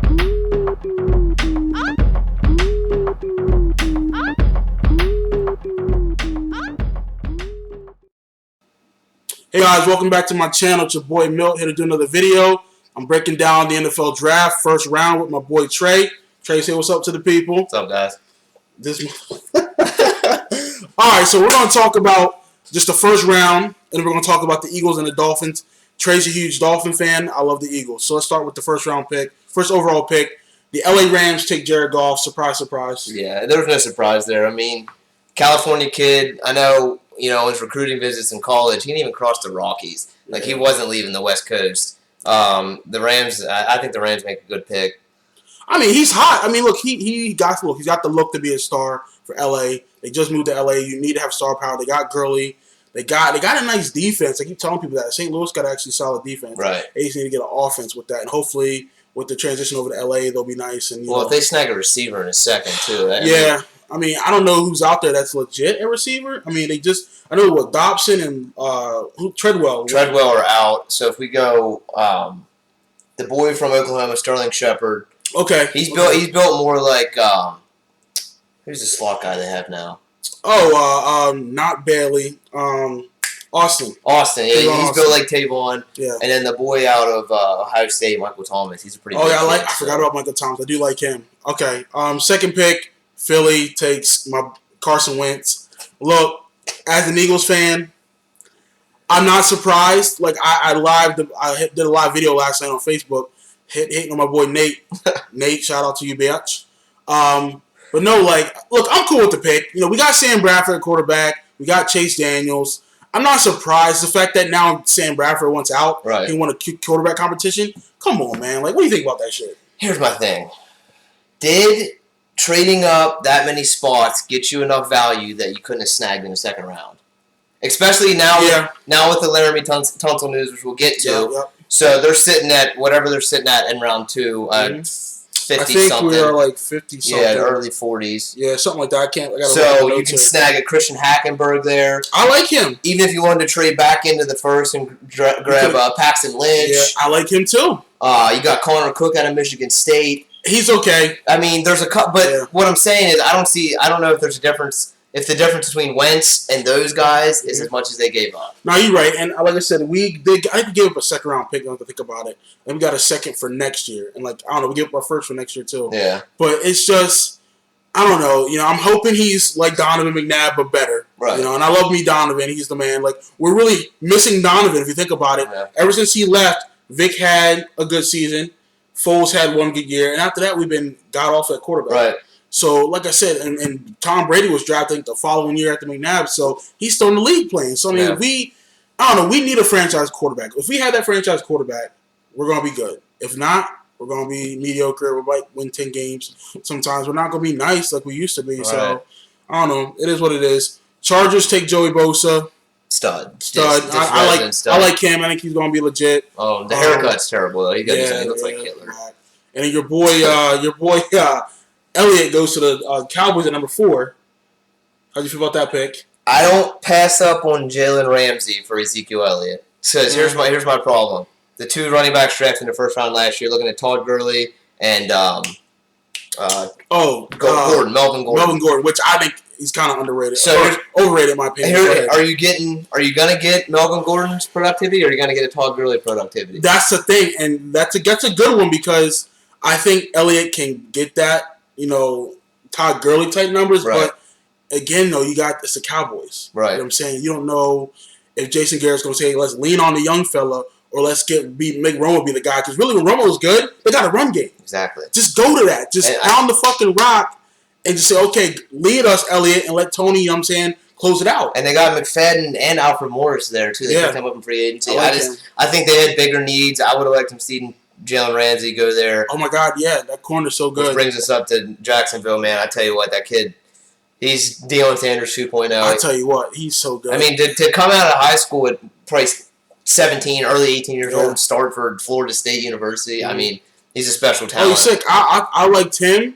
Hey guys, welcome back to my channel. It's your boy Milt here to do another video. I'm breaking down the NFL draft first round with my boy Trey. Trey, say what's up to the people. What's up, guys? Alright, so we're going to talk about just the first round, and then we're going to talk about the Eagles and the Dolphins. Trey's a huge Dolphin fan. I love the Eagles. So let's start with the first round pick. First overall pick. The LA Rams take Jared Goff. Surprise, surprise. Yeah, there was no surprise there. I mean, California kid, I know, his recruiting visits in college, he didn't even cross the Rockies. Like, he wasn't leaving the West Coast. The Rams, I think the Rams make a good pick. I mean, he's hot. I mean, look, he's got the look to be a star for LA. They just moved to LA. You need to have star power. They got Gurley. They got a nice defense. I keep telling people that. St. Louis got actually solid defense. Right. They just need to get an offense with that. And hopefully, with the transition over to LA, they'll be nice. And if they snag a receiver in a second, too. I mean, I don't know who's out there that's legit a receiver. I mean, I know what Dobson and Treadwell. Treadwell are out. So if we go, the boy from Oklahoma, Sterling Shepard. Okay. He's built more like, who's the slot guy they have now? Not Bailey. Austin. Austin, yeah, he's built like Tavon. Yeah. And then the boy out of Ohio State, Michael Thomas. He's a pretty. I forgot about Michael Thomas. I do like him. Okay. Second pick, Philly takes Carson Wentz. Look, as an Eagles fan, I'm not surprised. Like I did a live video last night on Facebook, hating on my boy Nate. Nate, shout out to you, bitch. But no, look, I'm cool with the pick. We got Sam Bradford at quarterback. We got Chase Daniels. I'm not surprised. The fact that now Sam Bradford wants out. Right. He won a quarterback competition. Come on, man. What do you think about that shit? Here's my thing. Did trading up that many spots get you enough value that you couldn't have snagged in the second round? Especially now, with the Laramie Tunsil news, which we'll get to. Yep. So they're sitting at whatever they're sitting at in round 2. 50 I think something. we are like 50 something. Yeah, early 40s. Yeah, something like that. So you can snag a Christian Hackenberg there. I like him. Even if you wanted to trade back into the first and grab Paxton Lynch. Yeah, I like him too. You got Connor Cook out of Michigan State. He's okay. I mean, there's a couple, but what I'm saying is I don't know if there's a difference. If the difference between Wentz and those guys is as much as they gave up. No, you're right. And like I said, I could give up a second round pick. I don't have to think about it. And we got a second for next year. And I don't know, we give up our first for next year too. Yeah. But it's just, I don't know. I'm hoping he's like Donovan McNabb, but better. Right. And I love me Donovan. He's the man. We're really missing Donovan if you think about it. Yeah. Ever since he left, Vic had a good season. Foles had one good year. And after that, we've been god awful at quarterback. Right. So, like I said, and Tom Brady was drafted the following year after McNabb, so he's still in the league playing. So, I mean, we need a franchise quarterback. If we had that franchise quarterback, we're going to be good. If not, we're going to be mediocre. We might win 10 games. Sometimes we're not going to be nice like we used to be. Right. So, I don't know. It is what it is. Chargers take Joey Bosa. Stud. I like him. I think he's going to be legit. Oh, the haircut's terrible, though. He looks like Hitler. Right. And then your boy, Elliott goes to the Cowboys at number 4. How'd you feel about that pick? I don't pass up on Jalen Ramsey for Ezekiel Elliott. Because here's my problem. The 2 running backs drafted in the first round last year, looking at Todd Gurley and Melvin Gordon. Which I think he's kind of underrated. So overrated in my opinion. Are you gonna get Melvin Gordon's productivity, or are you gonna get a Todd Gurley productivity? That's the thing, and that's a good one because I think Elliott can get that. Todd Gurley type numbers, but again, though, it's the Cowboys. Right. You know what I'm saying? You don't know if Jason Garrett's going to say, let's lean on the young fella, or let's make Romo be the guy. Because really, when Romo's good, they got a run game. Exactly. Just go to that. Just pound the fucking rock and just say, okay, lead us, Elliott, and let Tony, close it out. And they got McFadden and Alfred Morris there, too. They picked him up in free agency. I think they had bigger needs. I would have liked him seeing Jalen Ramsey go there. Oh, my God, yeah. That corner's so good. Which brings us up to Jacksonville, man. I tell you what, that kid, he's Deion Sanders 2.0. I tell you what, he's so good. I mean, to come out of high school at probably 17, early 18 years old, and start for Florida State University, I mean, he's a special talent. Oh, he's sick. I liked him, and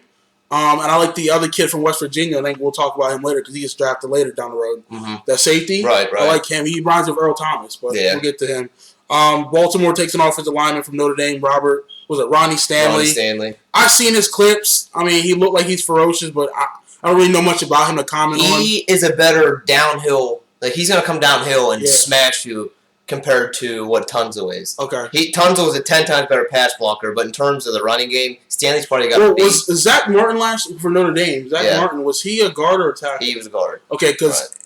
I like the other kid from West Virginia. I think we'll talk about him later because he gets drafted later down the road. Mm-hmm. That safety, right. I like him. He reminds me of Earl Thomas, but we'll get to him. Baltimore takes an offensive lineman from Notre Dame, Robert was it Ronnie Stanley? Ronnie Stanley. I've seen his clips. I mean, he looked like he's ferocious, but I don't really know much about him to comment on. He is a better downhill. Like, he's going to come downhill and smash you compared to what Tunzel is. Okay. Tunzel is a 10 times better pass blocker, but in terms of the running game, Stanley's probably got to beat. Was Zach Martin last for Notre Dame? Zach Martin, was he a guard or a tackle? He was a guard. Okay, because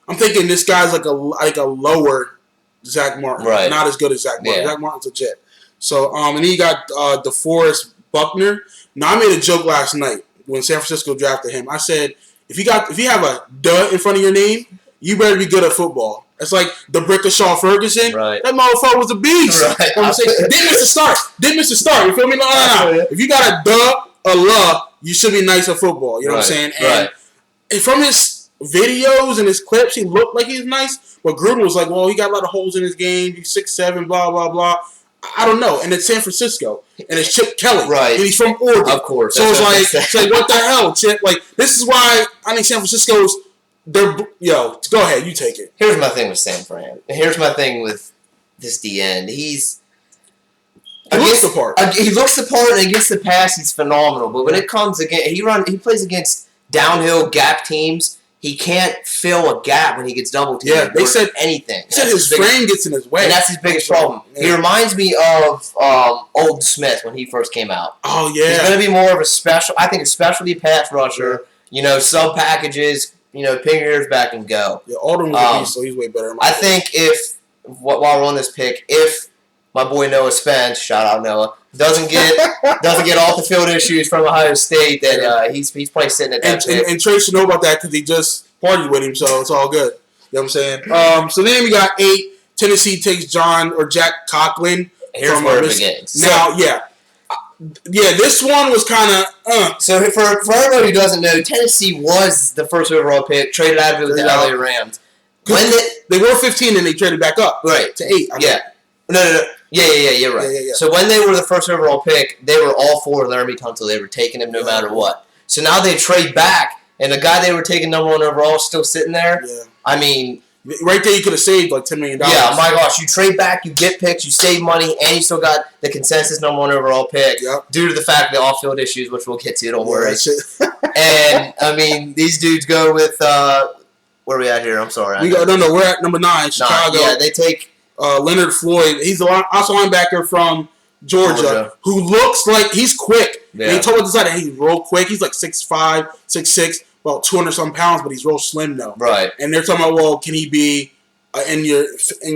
I'm thinking this guy's like a lower Zach Martin. Right. Not as good as Zach Martin. Yeah. Zach Martin's legit. So, and then you got DeForest Buckner. Now, I made a joke last night when San Francisco drafted him. I said, if you have a duh in front of your name, you better be good at football. It's like the Brickashaw Ferguson. Right. That motherfucker was a beast. Right. You know what I'm saying? Didn't miss a start. You feel me? No. If you got a duh, a la, you should be nice at football. You know what I'm saying? And from his videos and his clips, he looked like he's nice. But Gruden was like, well, he got a lot of holes in his game. He's 6'7", blah, blah, blah. I don't know. And it's San Francisco. And it's Chip Kelly. Right. And he's from Oregon. Of course. So it's like, what the hell, Chip? Like, this is why I think San Francisco's, go ahead. You take it. Here's my thing with San Fran. Here's my thing with this D-end. He looks the part. He looks the part, and against the pass, he's phenomenal. But when it comes against, he plays against downhill gap teams. He can't fill a gap when he gets double teamed. Yeah, they said anything. They said his frame gets in his way, and that's his biggest problem. Yeah. He reminds me of Old Smith when he first came out. Oh yeah, he's going to be more of a specialty pass rusher. Sub packages. Pin your ears back and go. Yeah, Alden was a beast, so he's way better. I think while we're on this pick, if my boy Noah Spence, shout out Noah, doesn't get off the field issues from Ohio State, then he's probably sitting at that pick. And Trey should know about that because he just partied with him, so it's all good. You know what I'm saying? So then we got 8. Tennessee takes Jack Conklin. Here's where it begins. Now, this one was kind of So for everybody who doesn't know, Tennessee was the first overall pick, traded out of the LA Rams. When they were 15 and they traded back up to 8. No. Yeah, you're right. Yeah. So when they were the first overall pick, they were all for Laramie Tunsil. They were taking him no matter what. So now they trade back, and the guy they were taking number 1 overall is still sitting there. Yeah. I mean, right there you could have saved like $10 million. Yeah, my gosh. You trade back, you get picks, you save money, and you still got the consensus number 1 overall pick due to the fact of the off-field issues, which we'll get to, don't worry. And, I mean, these dudes go with, where are we at here? I'm sorry. We're at number 9, Chicago. Yeah, they take Leonard Floyd. He's the also linebacker from Georgia who looks like he's quick. Yeah. And he told us that he's real quick. He's like 6'5", 6'6", about 200-some pounds, but he's real slim though. Right. And they're talking about, well, can he be in your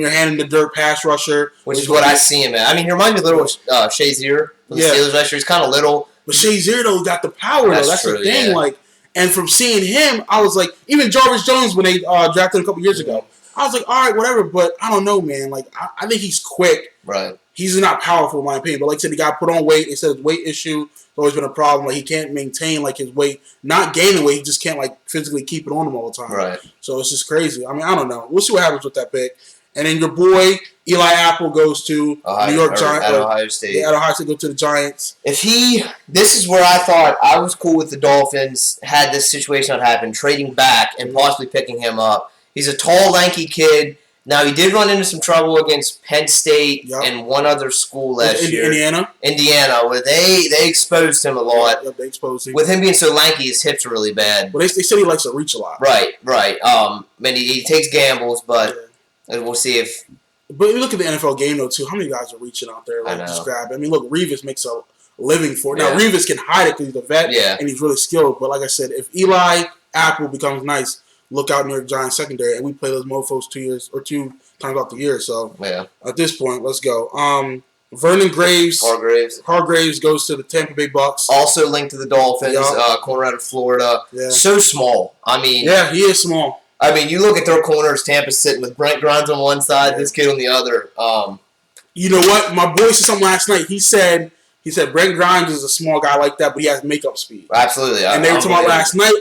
hand in the dirt pass rusher? Which is what I see him at. I mean, he reminds me a little of Shazier from the Steelers last year. He's kind of little. But Shazier, though, got the power, though. That's true, the thing. Yeah. And from seeing him, I was like, even Jarvis Jones, when they drafted him a couple years ago, I was like, all right, whatever, but I don't know, man. I think he's quick. Right. He's not powerful, in my opinion. But like I said, he got put on weight. They said his weight issue has always been a problem. He can't maintain, his weight. Not gaining weight. He just can't, physically keep it on him all the time. Right. So it's just crazy. I mean, I don't know. We'll see what happens with that pick. And then your boy, Eli Apple, goes to New York Giants. At Ohio State. Yeah, at Ohio State, go to the Giants. This is where I thought I was cool with the Dolphins had this situation that happened, trading back and possibly picking him up. He's a tall, lanky kid. Now, he did run into some trouble against Penn State and one other school last year. Indiana, where they exposed him a lot. Yep, they exposed him. With him being so lanky, his hips are really bad. Well, they said he likes to reach a lot. Right. He takes gambles, but we'll see if... But you look at the NFL game, though, too. How many guys are reaching out there? Just grab it. I mean, look, Revis makes a living for it. Now, Revis can hide it because he's a vet and he's really skilled. But like I said, if Eli Apple becomes nice, look out near the Giants secondary, and we play those mofos 2 times out the year. So at this point, let's go. Vernon Hargraves goes to the Tampa Bay Bucks. Also linked to the Dolphins, corner out of Florida. Yeah. So small. I mean, he is small. I mean, you look at their corners. Tampa's sitting with Brent Grimes on one side, this kid on the other. You know what? My boy said something last night. He said Brent Grimes is a small guy like that, but he has makeup speed. Absolutely. And they were talking about last night,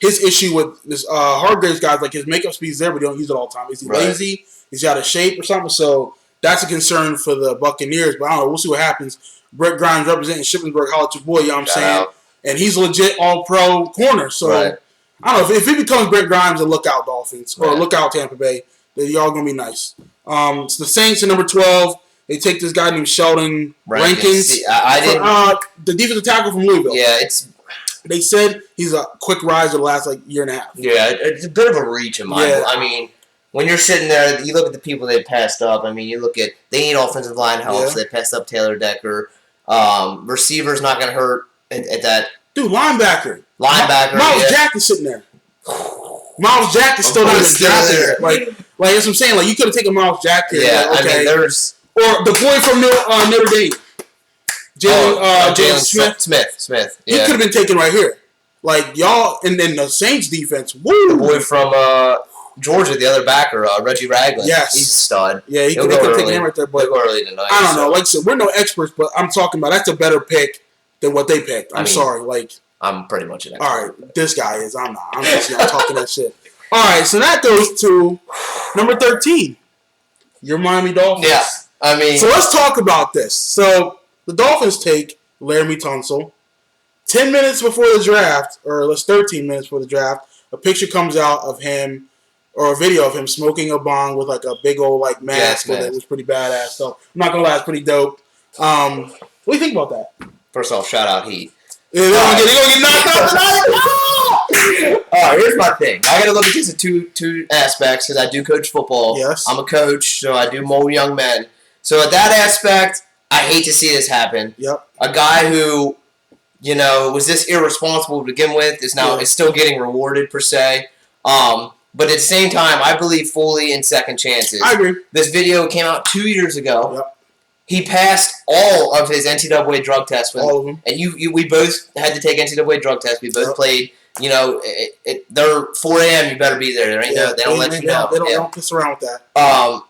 his issue with this Hargraves guy is his makeup speed's there, but he don't use it all the time. Is he lazy? Is he out of shape or something? So that's a concern for the Buccaneers. But I don't know. We'll see what happens. Brett Grimes representing Shippensburg, holla at your boy. You know what I'm saying? And he's a legit all-pro corner. So I don't know. If it becomes Brett Grimes, then look out Dolphins or look out Tampa Bay. Then y'all gonna be nice. So the Saints at number 12 They take this guy named Sheldon Rankins. Rankins. I didn't. The defensive tackle from Louisville. Yeah, They said he's a quick rise of the last year and a half. Yeah, it's a bit of a reach in my. I mean, when you're sitting there, you look at the people they passed up. I mean, you look at they need offensive line help, so they passed up Taylor Decker. Receiver's not going to hurt at that. Dude, linebacker. Miles Jack is sitting there. Miles Jack is still not even drafted. Like that's what I'm saying. Like you could have taken Miles Jack here. Yeah, like, okay. I mean, there's or the boy from Notre Dame. Jalen Smith. Yeah. He could have been taken right here. Like, y'all, and then the Saints defense, woo! The boy from Georgia, the other backer, Reggie Ragland. Yes. He's a stud. Yeah, he could have taken him right there. But he'll go early tonight. I don't know. Like I said, we're no experts, but I'm talking about that's a better pick than what they picked. I'm sorry. Like, I'm pretty much an expert. All right, this guy is. I'm not. I'm just talking that shit. All right, so that goes to number 13. Your Miami Dolphins. Yeah, I mean. So let's talk about this. So the Dolphins take Laramie Tunsil. 10 minutes before the draft, or let's 13 minutes before the draft, a picture comes out of him, or a video of him smoking a bong with like a big old like mask. That was pretty badass. So I'm not gonna lie, it's pretty dope. What do you think about that? First off, shout out Heat. They're gonna get knocked out tonight. All right, here's my thing. I gotta look at this in two aspects because I do coach football. Yes. I'm a coach, so I do mold young men. So at that aspect, I hate to see this happen. Yep. A guy who, was this irresponsible to begin with is now is still getting rewarded per se. But at the same time, I believe fully in second chances. I agree. This video came out 2 years ago. Yep. He passed all of his NCAA drug tests. All of them. And we both had to take NCAA drug tests. We both played. They're 4 a.m. You better be there. There ain't they don't let you know. They don't piss around with that.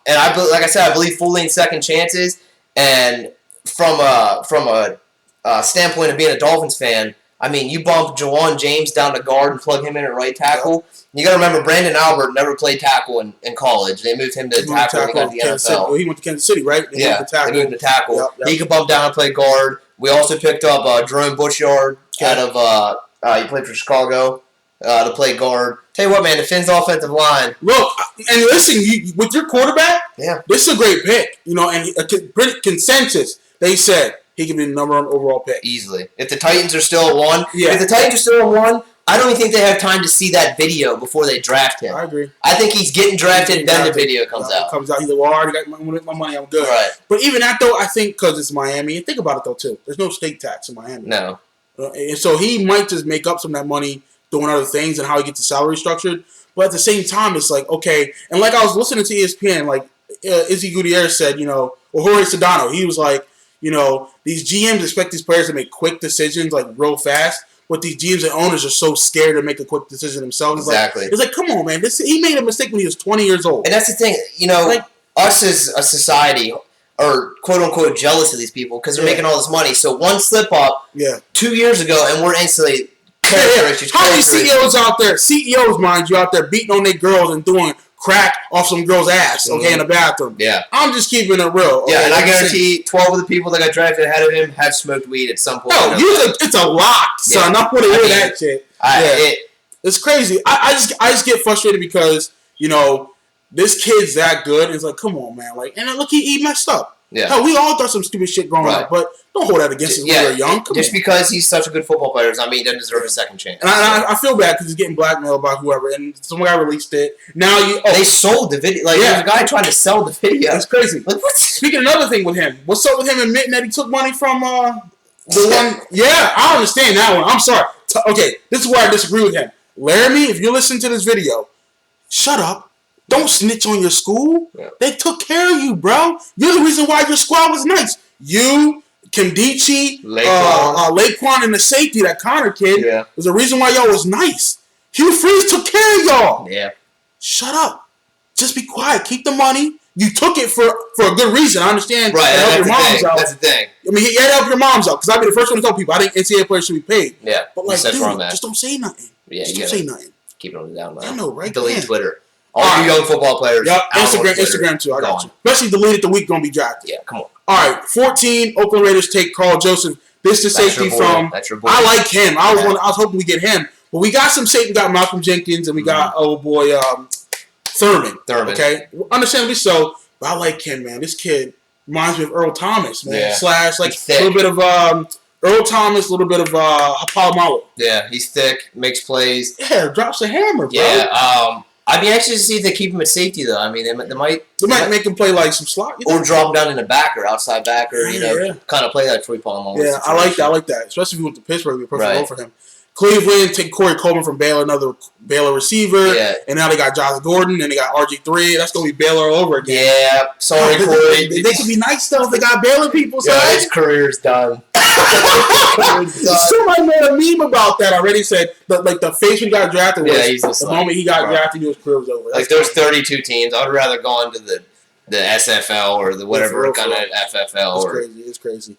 And like I said, I believe fully in second chances. And from a standpoint of being a Dolphins fan, I mean, you bump Jawan James down to guard and plug him in at right tackle. Yep. You got to remember, Brandon Albert never played tackle in college. They moved him to tackle when he got to the NFL. Well, he went to Kansas City, right? They moved him to tackle. Yep. He could bump down and play guard. We also picked up Jerome Bushyard out of he played for Chicago to play guard. Tell you what, man, the Finns' offensive line. Look, and listen, with your quarterback, this is a great pick. And a consensus. They said he could be the number 1 overall pick easily. If the Titans are still at 1, if the Titans are still at 1. I don't even think they have time to see that video before they draft him. I agree. I think he's getting drafted, and then the video comes out. He's like, well, I already got my money, I'm good. Right. But even that, though, I think because it's Miami, and think about it, though, too. There's no state tax in Miami. No. And so he might just make up some of that money doing other things and how he gets the salary structured. But at the same time, it's like, okay. And like I was listening to ESPN, like Izzy Gutierrez said, or Jorge Sedano, he was like, these GMs expect these players to make quick decisions, like real fast. But these GMs and owners are so scared to make a quick decision themselves. Exactly. It's like, come on, man. He made a mistake when he was 20 years old. And that's the thing. Us as a society are quote-unquote jealous of these people because they're making all this money. So one slip-up 2 years ago, and we're instantly character issues. How many CEOs out there, mind you, out there beating on their girls and doing crack off some girl's ass, in the bathroom? Yeah. I'm just keeping it real. Yeah, and I guarantee 12 of the people that got drafted ahead of him have smoked weed at some point. No, it's a lot, son. I want to hear that shit. It's crazy. I just get frustrated because, this kid's that good. It's like, come on, man. Like, and look, he messed up. Yeah. Hell, we all thought some stupid shit growing up, but don't hold that against us when we were young. Just because he's such a good football player does not mean he doesn't deserve a second chance. And I feel bad because he's getting blackmailed by whoever, and some guy released it. Now they sold the video. Like there's a guy trying to sell the video. That's crazy. Like what? Speaking of another thing with him, what's up with him admitting that he took money from the one? Yeah, I understand that one. I'm sorry. Okay, this is where I disagree with him. Laramie, if you listen to this video, shut up. Don't snitch on your school. Yeah. They took care of you, bro. You're the reason why your squad was nice. You, Kimdichi, Laquan, and the safety, that Connor kid, was the reason why y'all was nice. Hugh Freeze took care of y'all. Yeah. Shut up. Just be quiet. Keep the money. You took it for a good reason. I understand. Right. Help your moms out. That's the thing. I mean, you had to help your moms out because I'd be the first one to tell people I think NCAA players should be paid. Yeah. But like, dude, just don't say nothing. Yeah. Just don't say nothing. Keep it on the down low. I know, right? Delete Twitter. All you young football players. Yep, Instagram too. I got you. Especially deleted the week gonna be drafted. Yeah, come on. All right, 14. Oakland Raiders take Carl Joseph. This is safety from. That's your boy. I like him. I was hoping we get him, but we got some safety. We got Malcolm Jenkins and we got Thurman. Thurman. Okay, understandably so. But I like him, man. This kid. Reminds me of Earl Thomas, man. Yeah. Slash, like, a little bit of Earl Thomas, a little bit of Palomalu. Yeah, he's thick, makes plays. Yeah, drops a hammer, bro. Yeah, I'd be anxious to see if they keep him at safety, though. I mean, they might make him play like some slot. Or drop him down in a backer, outside backer, kind of play like Troy Polamalu. Yeah, I like that. Especially if he went to Pittsburgh, it'd be a perfect role for him. Cleveland, take Corey Coleman from Baylor, another Baylor receiver. Yeah. And now they got Josh Gordon, and they got RG3. That's going to be Baylor all over again. Yeah, sorry, Corey. They could be nice, though, if they got Baylor people. Yeah, his career's done. Somebody made a meme about that already. Said the face when he got drafted was the moment he got drafted, his career was over. Like there's 32 teams. I would rather go into the SFL or the whatever kind of FFL. It's crazy.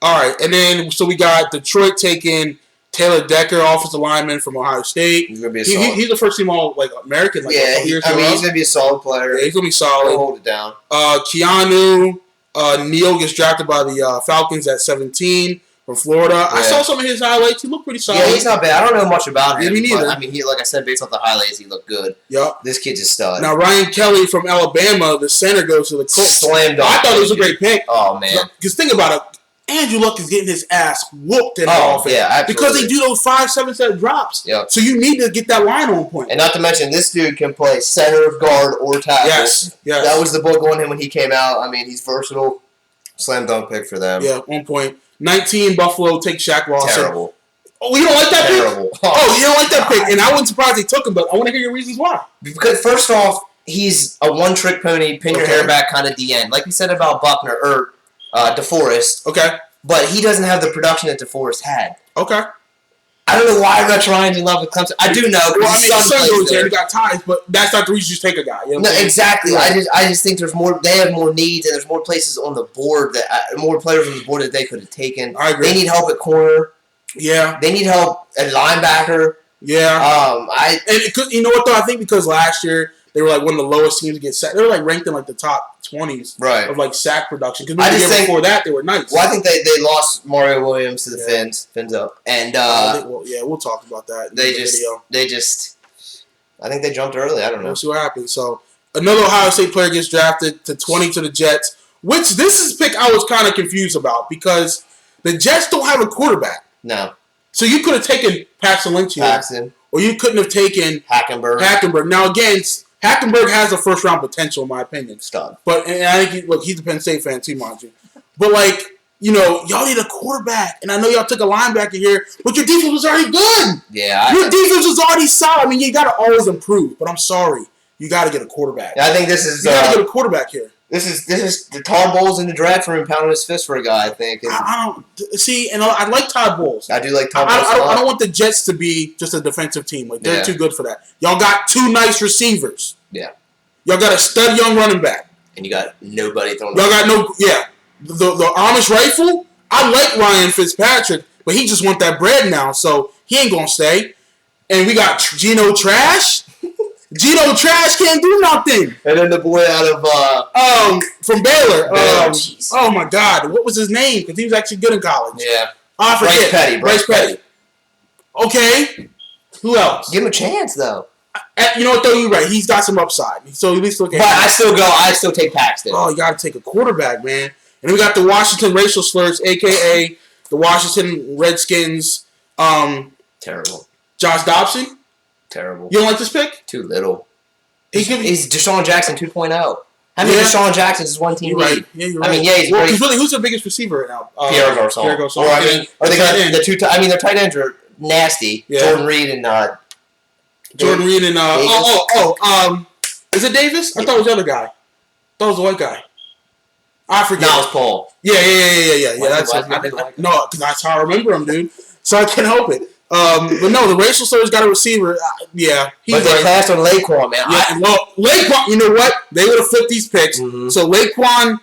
All right, and then so we got Detroit taking Taylor Decker, offensive lineman from Ohio State. He's gonna be a solid. He's a first team all American. He's gonna be a solid player. Yeah, he's gonna be solid. He'll hold it down. Keanu Neal gets drafted by the Falcons at 17 from Florida. Yeah. I saw some of his highlights. He looked pretty solid. Yeah, he's not bad. I don't know much about him. Me neither. But, I mean, like I said, based off the highlights, he looked good. Yep. This kid's a stud. Now Ryan Kelly from Alabama, the center, goes to the Colts. Slam dunk. I thought it was a great pick. Oh man. Because think about it. Andrew Luck is getting his ass whooped in the offense. Yeah, absolutely. Because they do those 5-7 set drops. Yep. So you need to get that line on point. And not to mention, this dude can play center, guard, or tackle. Yes. That was the book on him when he came out. I mean, he's versatile. Slam dunk pick for them. Yeah, on point. 19, Buffalo, take Shaq Lawson. Terrible. Oh, you don't like that Terrible. pick? Oh, you don't like that pick. And I wasn't surprised they took him, but I want to hear your reasons why. Because, first off, he's a one-trick pony, pin your hair back kind of DN. Like we said about Buckner, or DeForest. Okay. But he doesn't have the production that DeForest had. Okay. I don't know why Rex Ryan's in love with Clemson. I do know. Well, I mean, his son goes there. He got ties, but that's not the reason you just take a guy. You know no, exactly. Right. I just think there's more. They have more needs, and there's more places on the board more players on the board that they could have taken. I agree. They need help at corner. Yeah. They need help at linebacker. Yeah. You know what though? I think because last year they were like one of the lowest teams to get sacked. They were like ranked in like the top 20s of like sack production. Because the year before that they were nice. Well, I think they lost Mario Williams to the Fins up, and we'll talk about that. They just I think they jumped early. I don't know. We'll see what happens. So another Ohio State player gets drafted to 20 to the Jets. Which this is a pick I was kind of confused about because the Jets don't have a quarterback. No. So you could have taken Paxton Lynch here. Or you couldn't have taken Hackenberg. Now, again, Hackenberg has a first-round potential, in my opinion. Stud. But, and I think, he's a Penn State fan, too, mind you. But, y'all need a quarterback. And I know y'all took a linebacker here, but your defense was already good. Yeah. Your defense was already solid. I mean, you got to always improve. But I'm sorry. You got to get a quarterback. Yeah, I think this is... You got to get a quarterback here. This is the Todd Bowles in the draft for him pounding his fist for a guy, I think. And I don't see, and I like Todd Bowles. I do like Todd Bowles. I don't want the Jets to be just a defensive team. They're too good for that. Y'all got two nice receivers. Yeah. Y'all got a stud young running back. And you got nobody throwing. Y'all got the Amish rifle. I like Ryan Fitzpatrick, but he just want that bread now, so he ain't gonna stay. And we got Geno Trash. Geno Trash can't do nothing. And then the boy out of from Baylor. Oh my God, what was his name? Because he was actually good in college. Yeah. I forget. Bryce Petty. Okay. Who else? Give him a chance though. You know what though? You're right. He's got some upside. So at least look at. But I still take Paxton. Oh, you got to take a quarterback, man. And then we got the Washington racial slurs, aka the Washington Redskins. Terrible. Josh Dobson. Terrible. You don't like this pick? Too little. He's Deshaun Jackson 2.0. How many Deshaun Jacksons is one team lead? Yeah, you're right. I mean, he's great. Who's the biggest receiver right now? Pierre Garçon. Or I mean, their tight ends are nasty. Yeah. Jordan Reed and is it Davis? I thought it was the other guy. I thought it was the white guy. I forget. No, it's Paul. Yeah. That's it. No, because that's how I remember him, dude. So I can't help it. But no, the racial slurs got a receiver. But they passed on Laquan, man. Laquan, you know what? They would have flipped these picks. Mm-hmm. So Laquan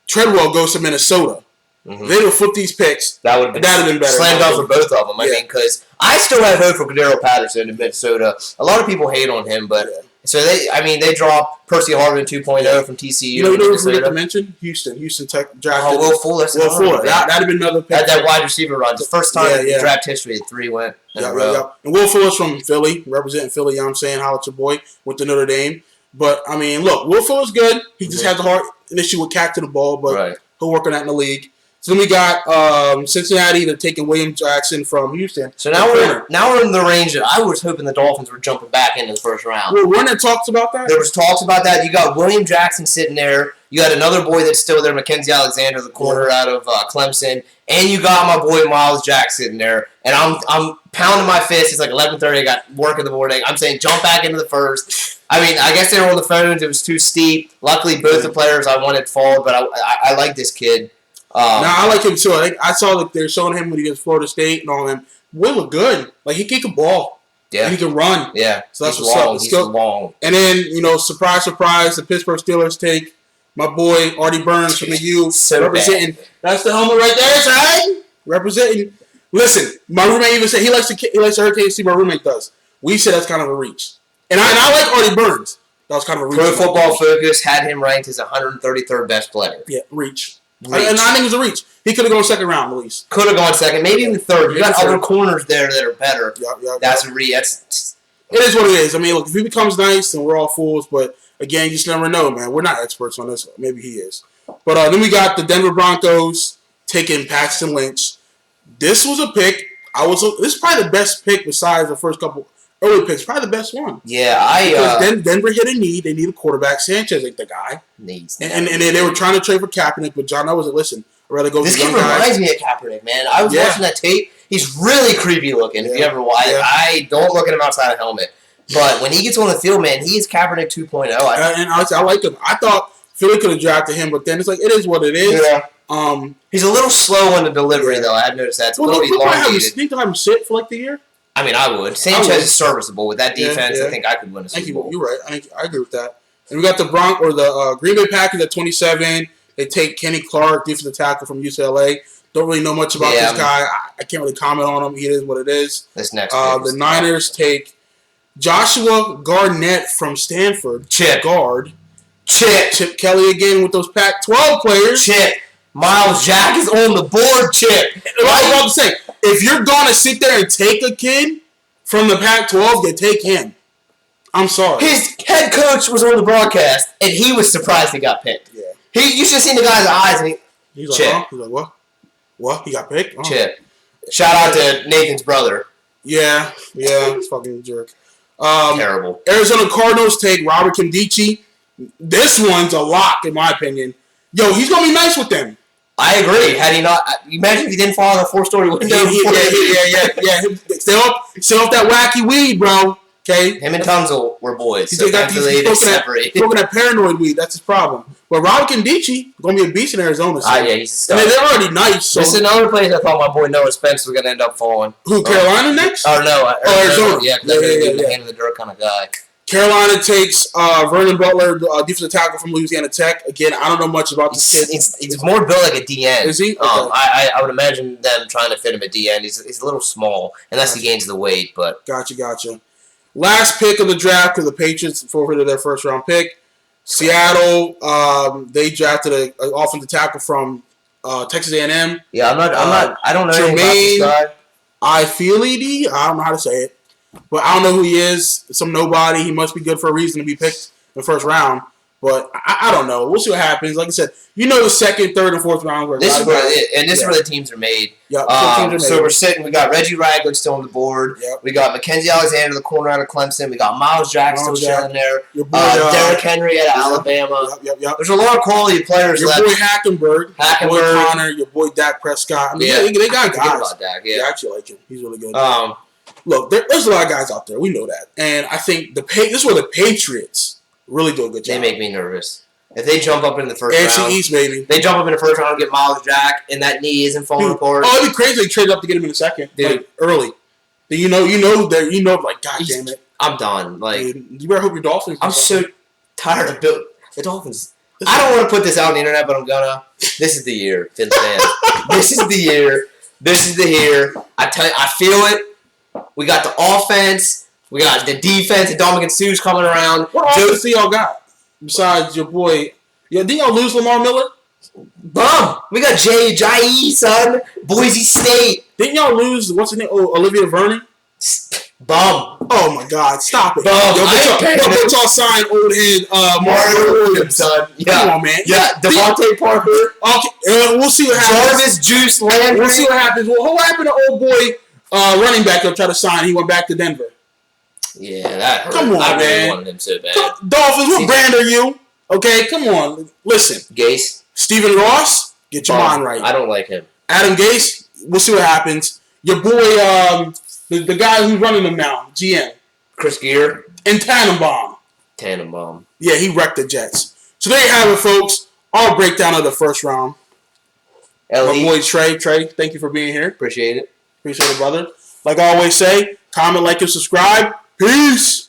Treadwell goes to Minnesota. Mm-hmm. They would have flipped these picks. That would have been better. Slam dunk for both of them. I mean, because I still have hope for Cordero Patterson in Minnesota. A lot of people hate on him, but so they dropped Percy Harvin 2.0 from TCU. You know what we forget to mention? Houston Tech drafted. Will Fuller. That'd have been another pick. That wide receiver run. The first time in draft history, 3 went in a row. Yeah. And Will Fuller's from Philly, representing Philly. You know what I'm saying? Holla at your boy with the Notre Dame. But, I mean, look, Will Fuller's good. He just has an issue with catching the ball. But He'll work on that in the league. So then we got Cincinnati. They're taking William Jackson from Houston. So now we're in the range that I was hoping the Dolphins were jumping back into the first round. Well, weren't there talks about that? There was talks about that. You got William Jackson sitting there. You got another boy that's still there, Mackenzie Alexander, the corner out of Clemson, and you got my boy Miles Jack sitting there. And I'm pounding my fist. It's like 11:30. I got work in the morning. I'm saying jump back into the first. I mean, I guess they were on the phones. It was too steep. Luckily, both the players I wanted followed, but I like this kid. I like him too. I saw that they're showing him when he gets Florida State and all them. Boy, look good. Like he can ball. Yeah, and he can run. Yeah, so that's what's up. He's long. And then surprise, surprise, the Pittsburgh Steelers take my boy Artie Burns from the U representing. Bad. That's the helmet right there, right? Representing. Listen, my roommate even said he likes the Hurricane C. My roommate does. We said that's kind of a reach, and I like Artie Burns. That was kind of a reach. Pro Football Focus had him ranked as 133rd best player. Yeah, reach. And I think it was a reach. He could have gone second round, at least. Could have gone second, maybe even third. You got other corners there that are better. Yep. That's a reach. It is what it is. I mean, look, if he becomes nice, then we're all fools. But again, you just never know, man. We're not experts on this. Maybe he is. But then we got the Denver Broncos taking Paxton Lynch. This was a pick. This is probably the best pick besides the first couple early picks. Probably the best one. Yeah, because Denver hit a need. They need a quarterback. Sanchez ain't the guy. And they were trying to trade for Kaepernick, but John Elway was like, listen, I'd rather go. This kid reminds me of Kaepernick, man. I was watching that tape. He's really creepy looking. If you ever watch, I don't look at him outside a helmet. But when he gets on the field, man, he is Kaepernick 2.0. I like him. I thought Philly could have drafted him, but then it's like it is what it is. Yeah. He's a little slow on the delivery, though. I've noticed that. It's a little elongated. Think to have him sit for like the year? I mean, I would. Sanchez is serviceable with that defense. I think I could win a Super Bowl. You're right. I agree with that. And we got the Green Bay Packers at 27. They take Kenny Clark, defensive tackle from UCLA. Don't really know much about this guy. I can't really comment on him. He is what it is. This next the Niners take Joshua Garnett from Stanford. Chip Kelly again with those Pac-12 players. Chip. Miles Jack is on the board, Chip. I was about to say, if you're going to sit there and take a kid from the Pac-12, then take him. I'm sorry. His head coach was on the broadcast, and he was surprised he got picked. Yeah. You should have seen the guy's eyes. And he's like, Chip. He's like, what? What? He got picked? Oh. Chip. Shout out to Nathan's brother. Yeah, it's fucking jerk. Terrible. Arizona Cardinals take Robert Nkemdiche. This one's a lock, in my opinion. Yo, he's going to be nice with them. I agree. Had he not, imagine if he didn't fall out a 4-story window. Yeah. Stay off that wacky weed, bro. Okay. Him and Tunzel were boys. He's smoking that paranoid weed. That's his problem. But Robert Nkemdiche going to be a beast in Arizona. So. Yeah, he's a stud. And they're already nice. So. This is another place I thought my boy Noah Spence was going to end up falling. Who, Carolina next? Arizona. Yeah, because he's a hand of the dirt kind of guy. Carolina takes Vernon Butler, defensive tackle from Louisiana Tech. Again, I don't know much about this kid. He's more built like a DN. Is he? Okay. I would imagine them trying to fit him at DN. He's a little small, unless he gains the weight. But Gotcha. Last pick of the draft because the Patriots forfeited their first-round pick. Seattle, they drafted an offensive tackle from Texas A&M. Yeah, I don't know anything about this guy. I don't know how to say it. But I don't know who he is. Some nobody. He must be good for a reason to be picked in the first round. But I don't know. We'll see what happens. Like I said, the second, third, and fourth round. This is where the teams are made. Yeah. So we're sitting. We got Reggie Ragland still on the board. Yep. We got Mackenzie Alexander, the corner out of Clemson. We got Miles Jack still chilling there. Derrick Henry out of Alabama. Yep. There's a lot of quality players left. Your boy Hackenberg. Your boy Connor. Your boy Dak Prescott. I mean, they got guys. About Dak, I actually like him. He's really good. Look, there's a lot of guys out there. We know that. And I think this is where the Patriots really do a good job. They make me nervous. If they jump up in the first round. East, baby. They jump up in the first round and get Miles Jack, and that knee isn't falling apart. Oh, it'd be crazy if they traded up to get him in the second. Dude. Like, early. Then like, God damn it. I'm done. Like, dude, you better hope your Dolphins. I'm so tired of the Dolphins. I don't want to put this out on the internet, but I'm gonna. This is the year, Finn fans. This is the year. This is the year. I tell you, I feel it. We got the offense. We got the defense. And Dominican Sue's coming around. What offense y'all got? Besides your boy. Yeah, didn't y'all lose Lamar Miller? Bum. We got J.E., son. Boise State. Didn't y'all lose, what's his name? Olivia Vernon? Bum. Oh my God! Stop it. Bum. But y'all signed old head Mario Williams. Son. Yeah. Come on, man. Yeah. Devontae Parker. Okay. We'll see what happens. Jarvis Juice Landry. We'll see what happens. Well, what happened to old boy running back that tried to sign? He went back to Denver. Yeah, that hurt. Come on, I really man. wanted him so bad. Dolphins, what brand are you? Okay, come on. Listen. Gase. Stephen Ross, get your mind right. I don't like him. Adam Gase, we'll see what happens. Your boy, the guy who's running them now, GM. Chris Gear. And Tannenbaum. Tannenbaum. Yeah, he wrecked the Jets. So there you have it, folks. Our breakdown of the first round. My boy Trey, thank you for being here. Appreciate it. Appreciate it, brother. Like I always say, comment, like, and subscribe. Peace.